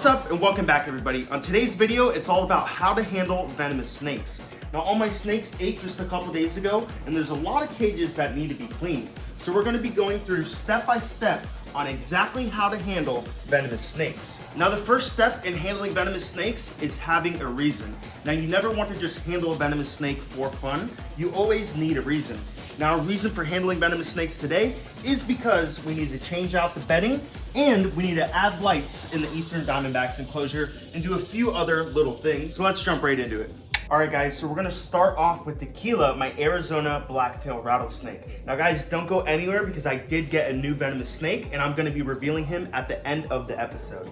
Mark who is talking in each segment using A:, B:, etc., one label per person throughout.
A: What's up and welcome back everybody. On today's video, it's all about how to handle venomous snakes. Now all my snakes ate just a couple days ago and there's a lot of cages that need to be cleaned. So we're going to be going through step by step on exactly how to handle venomous snakes. Now the first step in handling venomous snakes is having a reason. Now you never want to just handle a venomous snake for fun. You always need a reason. Now our reason for handling venomous snakes today is because we need to change out the bedding and we need to add lights in the Eastern Diamondback's enclosure and do a few other little things. So let's jump right into it. All right guys, so we're gonna start off with Tequila, my Arizona blacktail rattlesnake. Now guys, don't go anywhere because I did get a new venomous snake and I'm gonna be revealing him at the end of the episode.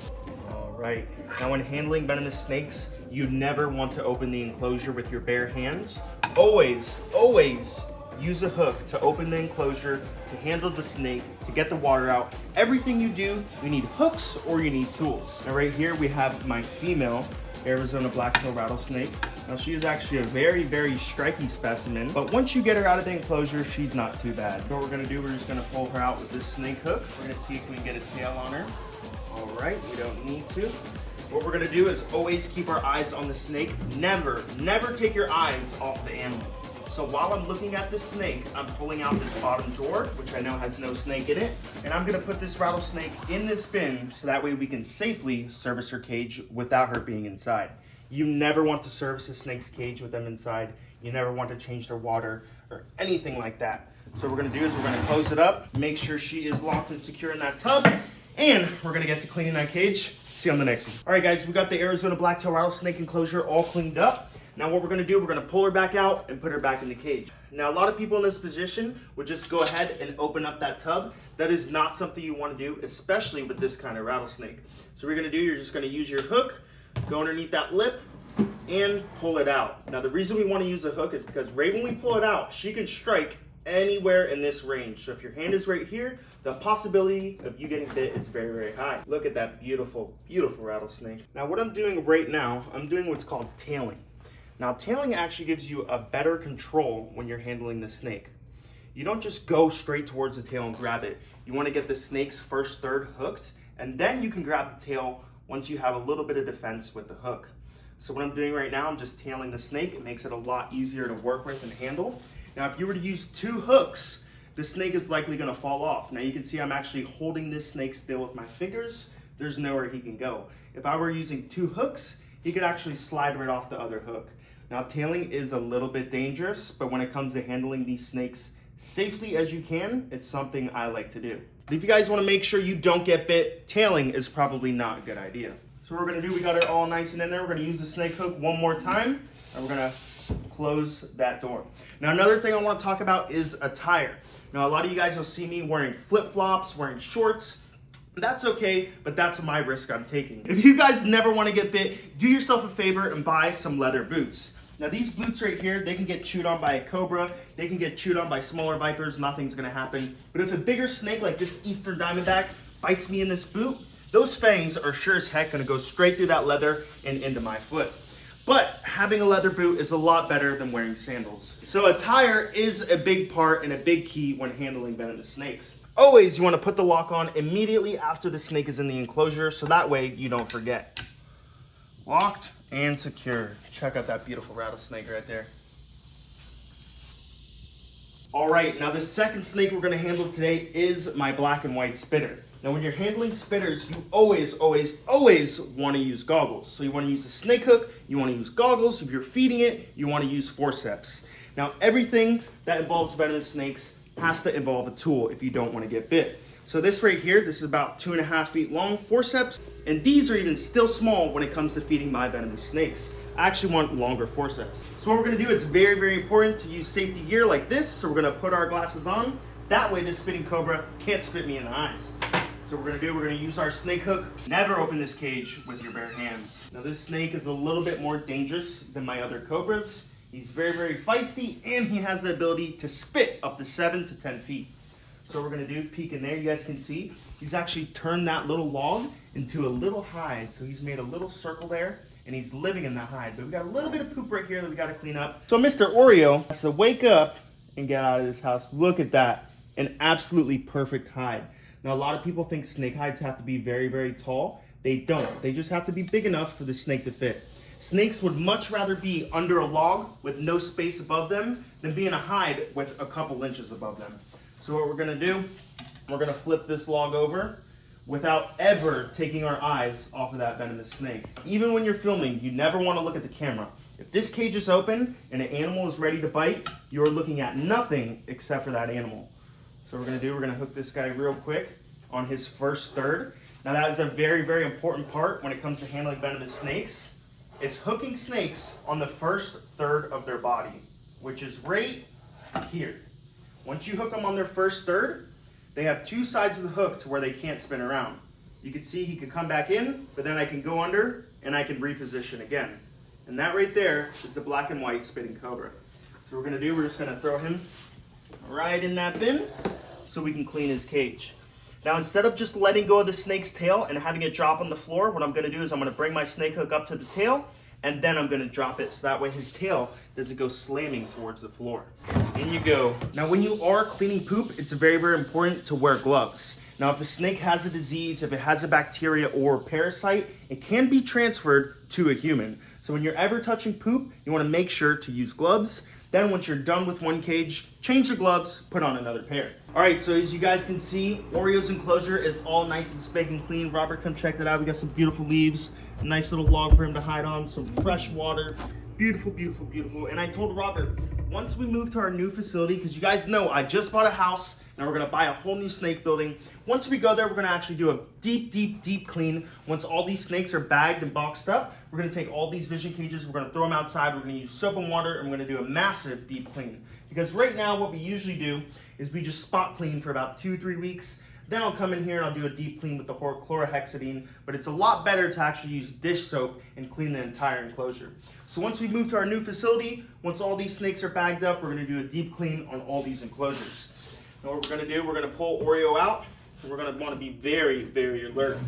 A: All right, now when handling venomous snakes, you never want to open the enclosure with your bare hands. Always use a hook to open the enclosure, to handle the snake, to get the water out. Everything you do, you need hooks or you need tools. Now right here we have my female Arizona blacktail rattlesnake. Now she is actually a very striking specimen, but once you get her out of the enclosure, she's not too bad. So what we're gonna do, we're just gonna pull her out with this snake hook. We're gonna see if we can get a tail on her. All right, we don't need to. What we're gonna do is always keep our eyes on the snake. Never take your eyes off the animal. So while I'm looking at the snake, I'm pulling out this bottom drawer, which I know has no snake in it, and I'm gonna put this rattlesnake in this bin so that way we can safely service her cage without her being inside. You never want to service a snake's cage with them inside. You never want to change their water or anything like that. So what we're gonna do is we're gonna close it up, make sure she is locked and secure in that tub, and we're gonna get to cleaning that cage. See you on the next one. All right guys, we got the Arizona blacktail rattlesnake enclosure all cleaned up. Now what we're gonna do, we're gonna pull her back out and put her back in the cage. Now a lot of people in this position would just go ahead and open up that tub. That is not something you wanna do, especially with this kind of rattlesnake. So what you're gonna do, you're just gonna use your hook, go underneath that lip, and pull it out. Now the reason we wanna use a hook is because right when we pull it out, she can strike anywhere in this range. So if your hand is right here, the possibility of you getting bit is very high. Look at that beautiful rattlesnake. Now what I'm doing right now, I'm doing what's called tailing. Now tailing actually gives you a better control when you're handling the snake. You don't just go straight towards the tail and grab it. You want to get the snake's first third hooked, and then you can grab the tail once you have a little bit of defense with the hook. So what I'm doing right now, I'm just tailing the snake. It makes it a lot easier to work with and handle. Now if you were to use two hooks, the snake is likely going to fall off. Now you can see I'm actually holding this snake still with my fingers. There's nowhere he can go. If I were using two hooks, he could actually slide right off the other hook. Now tailing is a little bit dangerous, but when it comes to handling these snakes safely as you can, it's something I like to do. But if you guys want to make sure you don't get bit, tailing is probably not a good idea. So what we're going to do, we got it all nice and in there. We're going to use the snake hook one more time, and we're going to close that door. Now another thing I want to talk about is attire. Now a lot of you guys will see me wearing flip-flops, wearing shorts. That's okay, but that's my risk I'm taking. If you guys never want to get bit, do yourself a favor and buy some leather boots. Now these boots right here, they can get chewed on by a cobra, they can get chewed on by smaller vipers, nothing's gonna happen. But if a bigger snake like this Eastern Diamondback bites me in this boot, those fangs are sure as heck gonna go straight through that leather and into my foot. But having a leather boot is a lot better than wearing sandals. So attire is a big part and a big key when handling venomous snakes. Always you want to put the lock on immediately after the snake is in the enclosure so that way you don't forget. Locked and secure. Check out that beautiful rattlesnake right there. All right, now the second snake we're going to handle today is my black and white spitter. Now when you're handling spitters, you always want to use goggles. So you want to use a snake hook, you want to use goggles. If you're feeding it, you want to use forceps. Now everything that involves venomous snakes has to involve a tool if you don't want to get bit. So this right here, this is about 2.5 feet long, forceps, and these are even still small when it comes to feeding my venomous snakes. I actually want longer forceps. So what we're gonna do, it's very important to use safety gear like this. So we're gonna put our glasses on. That way this spitting cobra can't spit me in the eyes. So what we're gonna do, we're gonna use our snake hook. Never open this cage with your bare hands. Now this snake is a little bit more dangerous than my other cobras. He's very feisty, and he has the ability to spit up to 7 to 10 feet. So what we're gonna do, peek in there, you guys can see, he's actually turned that little log into a little hide. So he's made a little circle there, and he's living in that hide. But we got a little bit of poop right here that we gotta clean up. So Mr. Oreo has to wake up and get out of this house. Look at that, an absolutely perfect hide. Now a lot of people think snake hides have to be very tall. They don't. They just have to be big enough for the snake to fit. Snakes would much rather be under a log with no space above them than be in a hide with a couple inches above them. So what we're gonna do, we're gonna flip this log over without ever taking our eyes off of that venomous snake. Even when you're filming, you never wanna look at the camera. If this cage is open and an animal is ready to bite, you're looking at nothing except for that animal. So what we're gonna do, we're gonna hook this guy real quick on his first third. Now that is a very, very important part when it comes to handling venomous snakes. It's hooking snakes on the first third of their body, which is right here. Once you hook them on their first third, they have two sides of the hook to where they can't spin around. You can see he could come back in, but then I can go under and I can reposition again. And that right there is the black and white spitting cobra. So what we're gonna do, we're just gonna throw him right in that bin so we can clean his cage. Now instead of just letting go of the snake's tail and having it drop on the floor, what I'm gonna do is I'm gonna bring my snake hook up to the tail and then I'm gonna drop it so that way his tail doesn't go slamming towards the floor. In you go. Now when you are cleaning poop, it's very, very important to wear gloves. Now if a snake has a disease, if it has a bacteria or parasite, it can be transferred to a human. So when you're ever touching poop, you wanna make sure to use gloves. Then once you're done with one cage, change the gloves, put on another pair. All right, so as you guys can see, Oreo's enclosure is all nice and spick and clean. Robert, come check that out. We got some beautiful leaves, a nice little log for him to hide on, some fresh water. Beautiful, beautiful, beautiful. And I told Robert, once we move to our new facility, because you guys know I just bought a house, now we're gonna buy a whole new snake building. Once we go there, we're gonna actually do a deep, deep, deep clean. Once all these snakes are bagged and boxed up, we're gonna take all these vision cages, we're gonna throw them outside, we're gonna use soap and water, and we're gonna do a massive deep clean. Because right now, what we usually do is we just spot clean for about 2-3 weeks. Then I'll come in here and I'll do a deep clean with the chlorhexidine, but it's a lot better to actually use dish soap and clean the entire enclosure. So once we move to our new facility, once all these snakes are bagged up, we're gonna do a deep clean on all these enclosures. Now what we're gonna do, we're gonna pull Oreo out, and we're gonna wanna be very, very alert.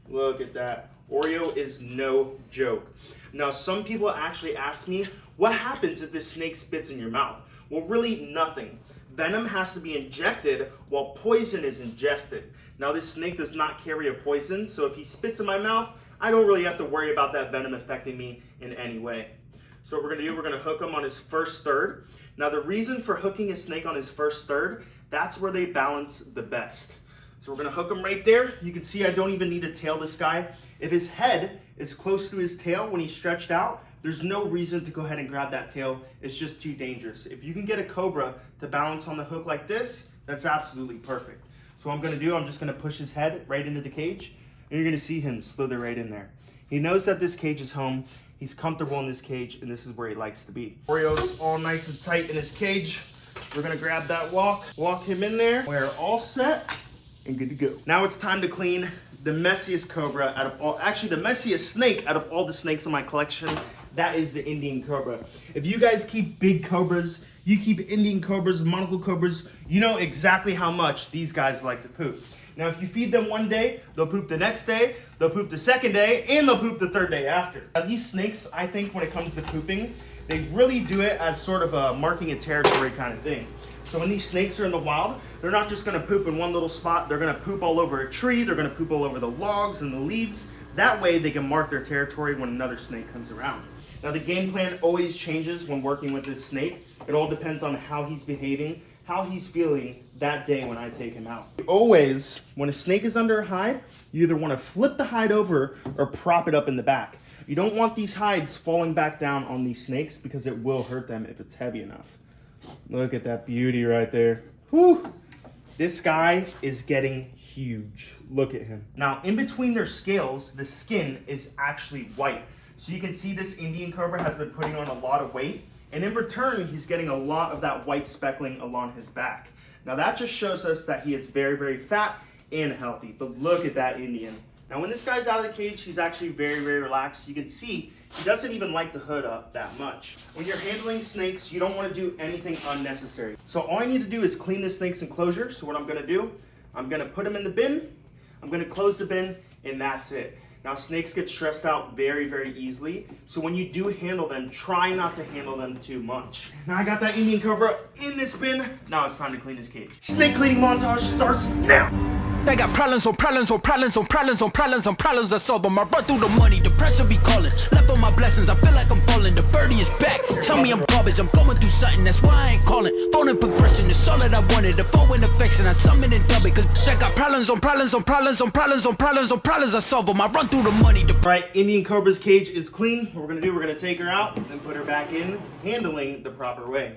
A: Look at that. Oreo is no joke. Now some people actually ask me, what happens if this snake spits in your mouth? Well, really nothing. Venom has to be injected while poison is ingested. Now this snake does not carry a poison, so if he spits in my mouth, I don't really have to worry about that venom affecting me in any way. So what we're gonna do, we're gonna hook him on his first third. Now the reason for hooking a snake on his first third, that's where they balance the best. So we're gonna hook him right there. You can see I don't even need to tail this guy. If his head is close to his tail when he's stretched out, there's no reason to go ahead and grab that tail. It's just too dangerous. If you can get a cobra to balance on the hook like this, that's absolutely perfect. So what I'm gonna do, I'm just gonna push his head right into the cage, and you're gonna see him slither right in there. He knows that this cage is home. He's comfortable in this cage, and this is where he likes to be. Oreo's all nice and tight in his cage. We're gonna grab that walk him in there. We're all set and good to go. Now it's time to clean the messiest cobra out of all, actually the messiest snake out of all the snakes in my collection. That is the Indian cobra. If you guys keep big cobras, you keep Indian cobras, monocle cobras, you know exactly how much these guys like to poop. Now, if you feed them one day, they'll poop the next day, they'll poop the second day, and they'll poop the third day after. Now, these snakes, I think when it comes to pooping, they really do it as sort of a marking a territory kind of thing. So when these snakes are in the wild, they're not just gonna poop in one little spot, they're gonna poop all over a tree, they're gonna poop all over the logs and the leaves. That way they can mark their territory when another snake comes around. Now the game plan always changes when working with this snake. It all depends on how he's behaving, how he's feeling that day when I take him out. Always, when a snake is under a hide, you either wanna flip the hide over or prop it up in the back. You don't want these hides falling back down on these snakes because it will hurt them if it's heavy enough. Look at that beauty right there. Whew. This guy is getting huge. Look at him. Now, in between their scales, the skin is actually white. So you can see this Indian cobra has been putting on a lot of weight. And in return, he's getting a lot of that white speckling along his back. Now that just shows us that he is very, very fat and healthy. But look at that Indian. Now when this guy's out of the cage, he's actually very, very relaxed. You can see he doesn't even like the hood up that much. When you're handling snakes, you don't want to do anything unnecessary. So all I need to do is clean the snake's enclosure. So what I'm going to do, I'm going to put him in the bin, I'm going to close the bin, and that's it. Now snakes get stressed out very, very easily. So when you do handle them, try not to handle them too much. Now I got that Indian cobra in this bin. Now it's time to clean his cage. Snake cleaning montage starts now.
B: They got problems on problems on problems on problems on problems on problems. I solve them. I run through the money. The pressure be calling. Left on my blessings. I feel like I'm falling. The birdie is back. Tell me I'm garbage. I'm going through something. That's why I ain't calling. Phone and progression is all that I wanted. The phone and affection. I summon and dub it. Cause I got problems on problems on problems on problems on problems on problems. I solve them. I run through the money.
A: Right, Indian Cobra's cage is clean. What we're gonna do, we're gonna take her out and put her back in, handling the proper way.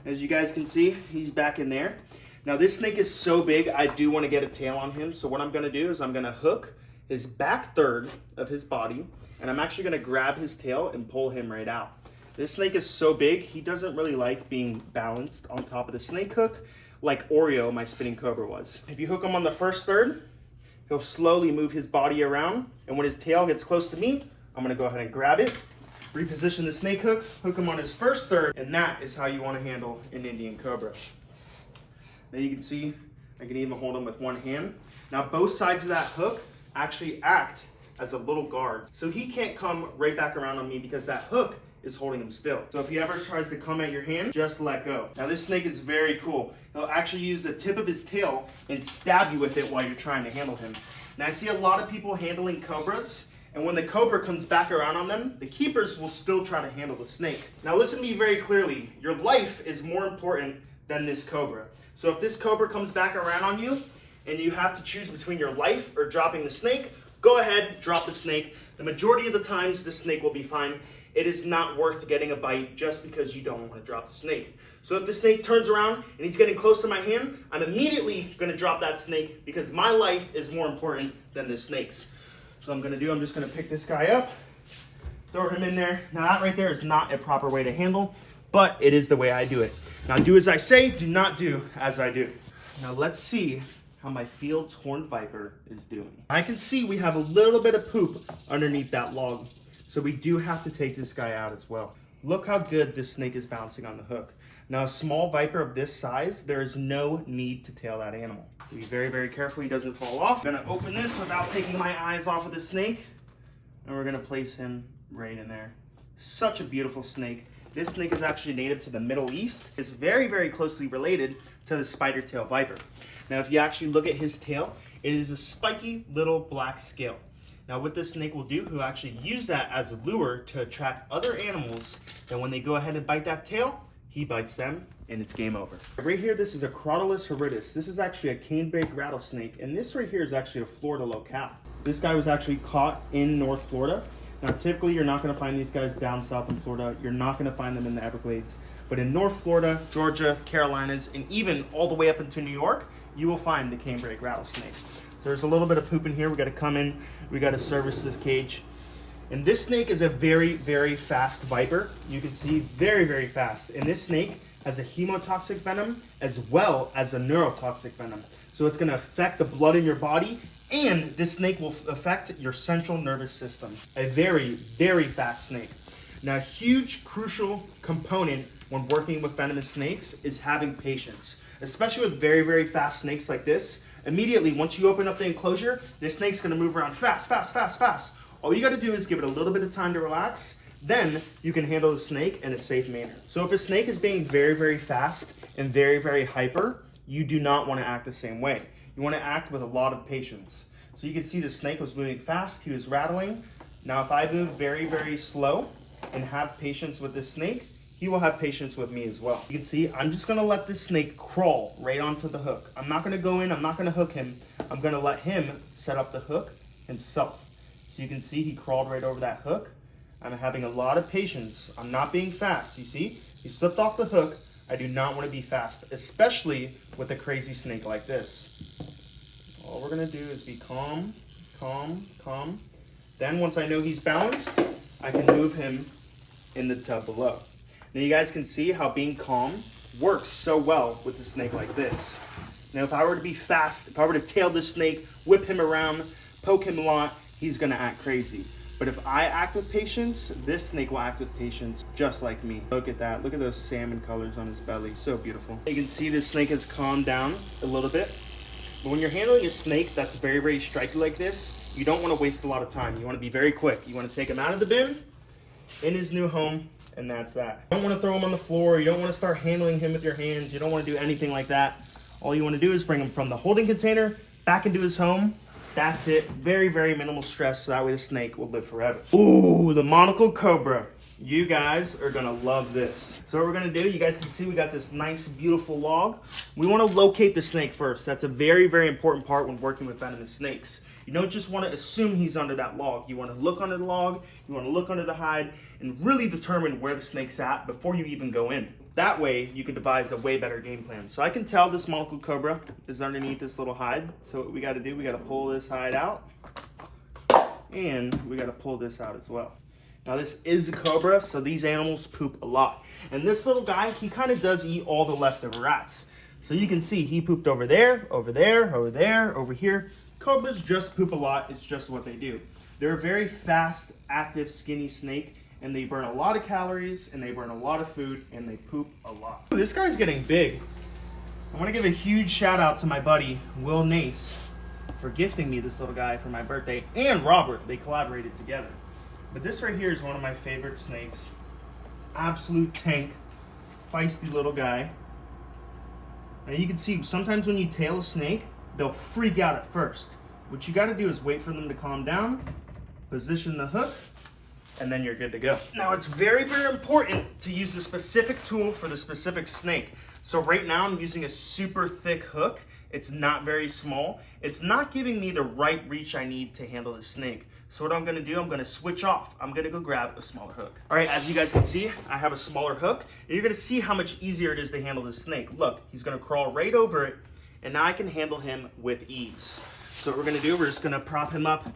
A: As you guys can see, he's back in there. Now this snake is so big, I do want to get a tail on him. So what I'm gonna do is I'm gonna hook his back third of his body, and I'm actually gonna grab his tail and pull him right out. This snake is so big, he doesn't really like being balanced on top of the snake hook like Oreo, my spinning cobra, was. If you hook him on the first third, he'll slowly move his body around, and when his tail gets close to me, I'm gonna go ahead and grab it, reposition the snake hook, hook him on his first third, and that is how you wanna handle an Indian cobra. Now you can see, I can even hold him with one hand. Now both sides of that hook actually act as a little guard. So he can't come right back around on me because that hook is holding him still. So if he ever tries to come at your hand, just let go. Now this snake is very cool. He'll actually use the tip of his tail and stab you with it while you're trying to handle him. Now I see a lot of people handling cobras, and when the cobra comes back around on them, the keepers will still try to handle the snake. Now listen to me very clearly. Your life is more important than this cobra. So if this cobra comes back around on you and you have to choose between your life or dropping the snake, go ahead, drop the snake. The majority of the times the snake will be fine. It is not worth getting a bite just because you don't want to drop the snake. So if the snake turns around and he's getting close to my hand, I'm immediately going to drop that snake because my life is more important than this snake's. So I'm just going to pick this guy up, throw him in there. Now that right there is not a proper way to handle, but it is the way I do it. Now do as I say, do not do as I do. Now let's see how my Field's horned viper is doing. I can see we have a little bit of poop underneath that log. So we do have to take this guy out as well. Look how good this snake is bouncing on the hook. Now a small viper of this size, there is no need to tail that animal. Be very, very careful he doesn't fall off. I'm gonna open this without taking my eyes off of the snake, and we're gonna place him right in there. Such a beautiful snake. This snake is actually native to the Middle East. It's very, very closely related to the spider tail viper. Now, if you actually look at his tail, it is a spiky little black scale. Now, what this snake will do, he'll actually use that as a lure to attract other animals. Then when they go ahead and bite that tail, he bites them, and it's game over. Right here, this is a Crotalus horridus. This is actually a canebrake rattlesnake, and this right here is actually a Florida locale. This guy was actually caught in North Florida. Now, typically, you're not going to find these guys down south in Florida. You're not going to find them in the Everglades. But in North Florida, Georgia, Carolinas, and even all the way up into New York, you will find the canebrake rattlesnake. There's a little bit of poop in here. We got to come in. We got to service this cage. And this snake is a very, very fast viper. You can see very, very fast. And this snake has a hemotoxic venom as well as a neurotoxic venom. So it's going to affect the blood in your body, and this snake will affect your central nervous system. A very, very fast snake. Now, a huge, crucial component when working with venomous snakes is having patience, especially with very, very fast snakes like this. Immediately, once you open up the enclosure, this snake's gonna move around fast, fast, fast, fast. All you gotta do is give it a little bit of time to relax, then you can handle the snake in a safe manner. So if a snake is being very, very fast and very, very hyper, you do not wanna act the same way. You wanna act with a lot of patience. So you can see the snake was moving fast, he was rattling. Now if I move very, very slow and have patience with this snake, he will have patience with me as well. You can see, I'm just gonna let this snake crawl right onto the hook. I'm not gonna go in, I'm not gonna hook him. I'm gonna let him set up the hook himself. So you can see he crawled right over that hook. I'm having a lot of patience. I'm not being fast, you see? He slipped off the hook. I do not wanna be fast, especially with a crazy snake like this. All we're gonna do is be calm, calm, calm. Then once I know he's balanced, I can move him in the tub below. Now you guys can see how being calm works so well with a snake like this. Now if I were to be fast, if I were to tail this snake, whip him around, poke him a lot, he's gonna act crazy. But if I act with patience, this snake will act with patience just like me. Look at that, look at those salmon colors on his belly, so beautiful. You can see this snake has calmed down a little bit. But when you're handling a snake that's very, very striky like this, you don't wanna waste a lot of time. You wanna be very quick. You wanna take him out of the bin, in his new home, and that's that. You don't want to throw him on the floor. You don't want to start handling him with your hands. You don't want to do anything like that. All you want to do is bring him from the holding container back into his home. That's it. Very, very minimal stress, so that way the snake will live forever. Ooh, the Monocle Cobra. You guys are gonna love this. So what we're gonna do, you guys can see we got this nice, beautiful log. We wanna locate the snake first. That's a very, very important part when working with venomous snakes. You don't just wanna assume he's under that log. You wanna look under the log, you wanna look under the hide, and really determine where the snake's at before you even go in. That way, you can devise a way better game plan. So I can tell this Monocle Cobra is underneath this little hide. So what we gotta do, we gotta pull this hide out, and we gotta pull this out as well. Now this is a cobra, so these animals poop a lot. And this little guy, he kind of does eat all the leftover rats. So you can see he pooped over there, over there, over there, over here. Cobras just poop a lot, it's just what they do. They're a very fast, active, skinny snake, and they burn a lot of calories, and they burn a lot of food, and they poop a lot. Ooh, this guy's getting big. I want to give a huge shout out to my buddy, Will Nace, for gifting me this little guy for my birthday, and Robert, they collaborated together. But this right here is one of my favorite snakes. Absolute tank, feisty little guy. And you can see, sometimes when you tail a snake, they'll freak out at first. What you gotta do is wait for them to calm down, position the hook, and then you're good to go. Now it's very, very important to use the specific tool for the specific snake. So right now I'm using a super thick hook. It's not very small. It's not giving me the right reach I need to handle the snake. So what I'm gonna do, I'm gonna switch off. I'm gonna go grab a smaller hook. All right, as you guys can see, I have a smaller hook. And you're gonna see how much easier it is to handle this snake. Look, he's gonna crawl right over it, and now I can handle him with ease. So what we're gonna do, we're just gonna prop him up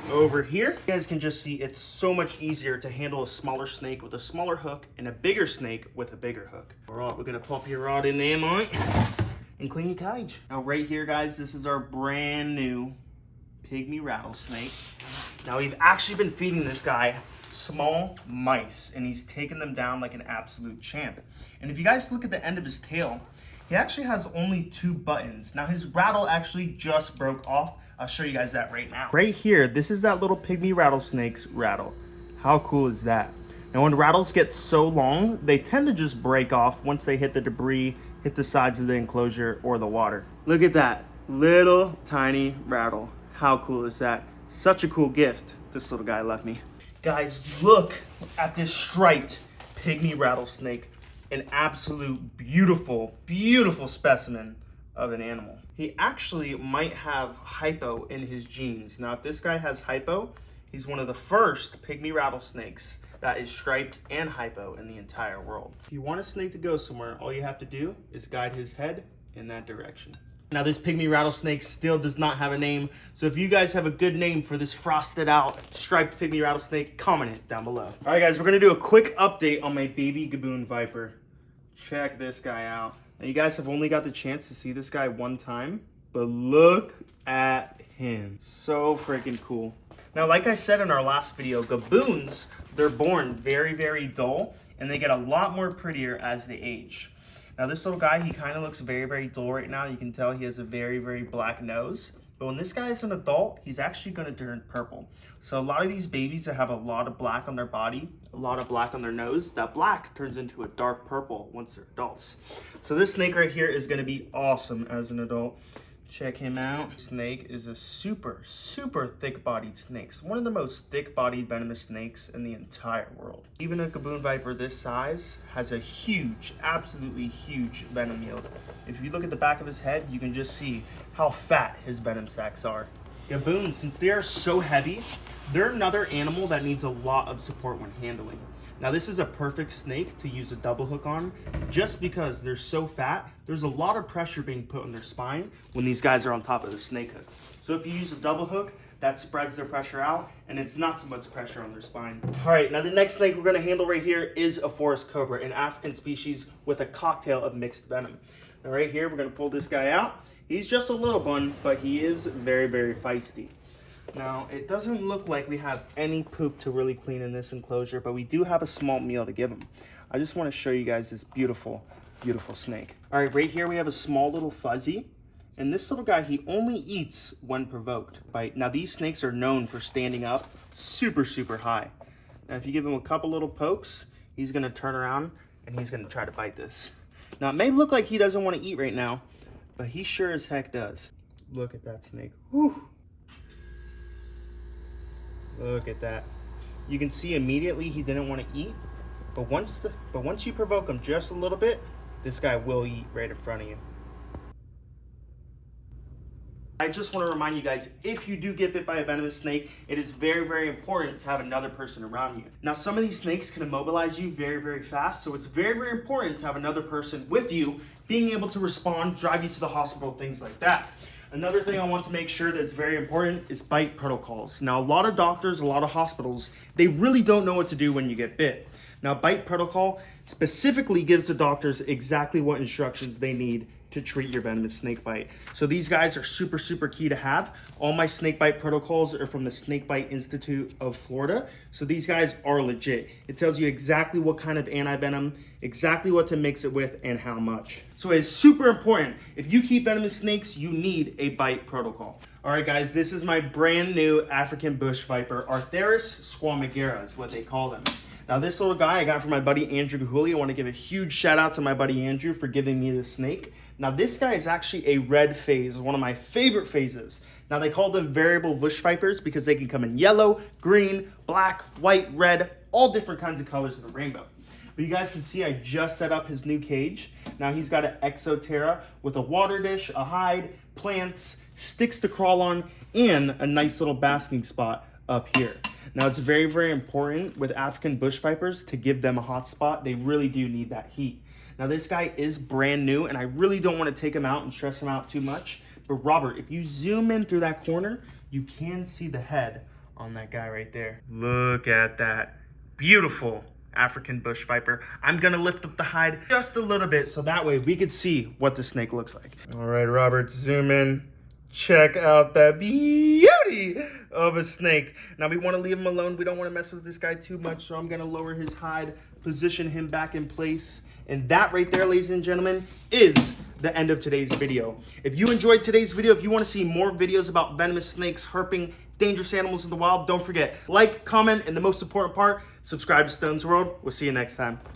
A: over here. You guys can just see it's so much easier to handle a smaller snake with a smaller hook and a bigger snake with a bigger hook. All right, we're gonna pop your rod in there, Mike, and clean your cage. Now right here, guys, this is our brand new pygmy rattlesnake. Now we've actually been feeding this guy small mice, and he's taking them down like an absolute champ. And if you guys look at the end of his tail, he actually has only 2 buttons. Now his rattle actually just broke off. I'll show you guys that right now. Right here, this is that little pygmy rattlesnake's rattle. How cool is that? Now when rattles get so long, they tend to just break off once they hit the debris, hit the sides of the enclosure or the water. Look at that little tiny rattle. How cool is that? Such a cool gift this little guy left me. Guys, look at this striped pygmy rattlesnake. An absolute beautiful, beautiful specimen of an animal. He actually might have hypo in his genes. Now, if this guy has hypo, he's one of the first pygmy rattlesnakes that is striped and hypo in the entire world. If you want a snake to go somewhere, all you have to do is guide his head in that direction. Now, this pygmy rattlesnake still does not have a name, so if you guys have a good name for this frosted out striped pygmy rattlesnake, comment it down below. All right, guys, we're gonna do a quick update on my baby gaboon viper. Check this guy out. Now, you guys have only got the chance to see this guy one time, but look at him. So freaking cool. Now, like I said in our last video, gaboons, they're born very, very dull, and they get a lot more prettier as they age. Now, this little guy, he kind of looks very, very dull right now. You can tell he has a very, very black nose. But when this guy is an adult, he's actually going to turn purple. So a lot of these babies that have a lot of black on their body, a lot of black on their nose, that black turns into a dark purple once they're adults. So this snake right here is going to be awesome as an adult. Check him out. This snake is a super, super thick-bodied snake. One of the most thick-bodied venomous snakes in the entire world. Even a gaboon viper this size has a huge, absolutely huge venom yield. If you look at the back of his head, you can just see how fat his venom sacs are. Gaboons, since they are so heavy, they're another animal that needs a lot of support when handling. Now, this is a perfect snake to use a double hook on, just because they're so fat, there's a lot of pressure being put on their spine when these guys are on top of the snake hook. So if you use a double hook, that spreads their pressure out, and it's not so much pressure on their spine. All right, now the next snake we're gonna handle right here is a forest cobra, an African species with a cocktail of mixed venom. Now right here, we're gonna pull this guy out. He's just a little one, but he is very, very feisty. Now, it doesn't look like we have any poop to really clean in this enclosure, but we do have a small meal to give him. I just want to show you guys this beautiful, beautiful snake. All right, right here we have a small little fuzzy, and this little guy, he only eats when provoked. Right? Now, these snakes are known for standing up super, super high. Now, if you give him a couple little pokes, he's going to turn around, and he's going to try to bite this. Now, it may look like he doesn't want to eat right now, but he sure as heck does. Look at that snake. Whew. Look at that. You can see immediately he didn't want to eat, but once you provoke him just a little bit, this guy will eat right in front of you. I just want to remind you guys, if you do get bit by a venomous snake, it is very, very important to have another person around you. Now, some of these snakes can immobilize you very, very fast, so it's very, very important to have another person with you, being able to respond, drive you to the hospital, things like that. Another thing I want to make sure that's very important is bite protocols. Now, a lot of doctors, a lot of hospitals, they really don't know what to do when you get bit. Now, bite protocol specifically gives the doctors exactly what instructions they need to treat your venomous snake bite. So these guys are super, super key to have. All my snake bite protocols are from the Snake Bite Institute of Florida. So these guys are legit. It tells you exactly what kind of antivenom, exactly what to mix it with, and how much. So it's super important. If you keep venomous snakes, you need a bite protocol. All right, guys, this is my brand new African bush viper, Arctheris squamigera is what they call them. Now, this little guy I got from my buddy Andrew Gahuli. I want to give a huge shout out to my buddy Andrew for giving me this snake. Now, this guy is actually a red phase, one of my favorite phases. Now, they call them variable bush vipers because they can come in yellow, green, black, white, red, all different kinds of colors of the rainbow. But you guys can see I just set up his new cage. Now, he's got an Exoterra with a water dish, a hide, plants, sticks to crawl on, and a nice little basking spot up here. Now, it's very, very important with African bush vipers to give them a hot spot. They really do need that heat. Now, this guy is brand new, and I really don't want to take him out and stress him out too much. But Robert, if you zoom in through that corner, you can see the head on that guy right there. Look at that. Beautiful African bush viper. I'm going to lift up the hide just a little bit so that way we could see what the snake looks like. All right, Robert, zoom in. Check out that beauty of a snake. Now, we want to leave him alone. We don't want to mess with this guy too much, so I'm going to lower his hide, position him back in place. And that right there, ladies and gentlemen, is the end of today's video. If you enjoyed today's video, if you want to see more videos about venomous snakes, herping, dangerous animals in the wild, don't forget, like, comment, and the most important part, subscribe to Stone's World. We'll see you next time.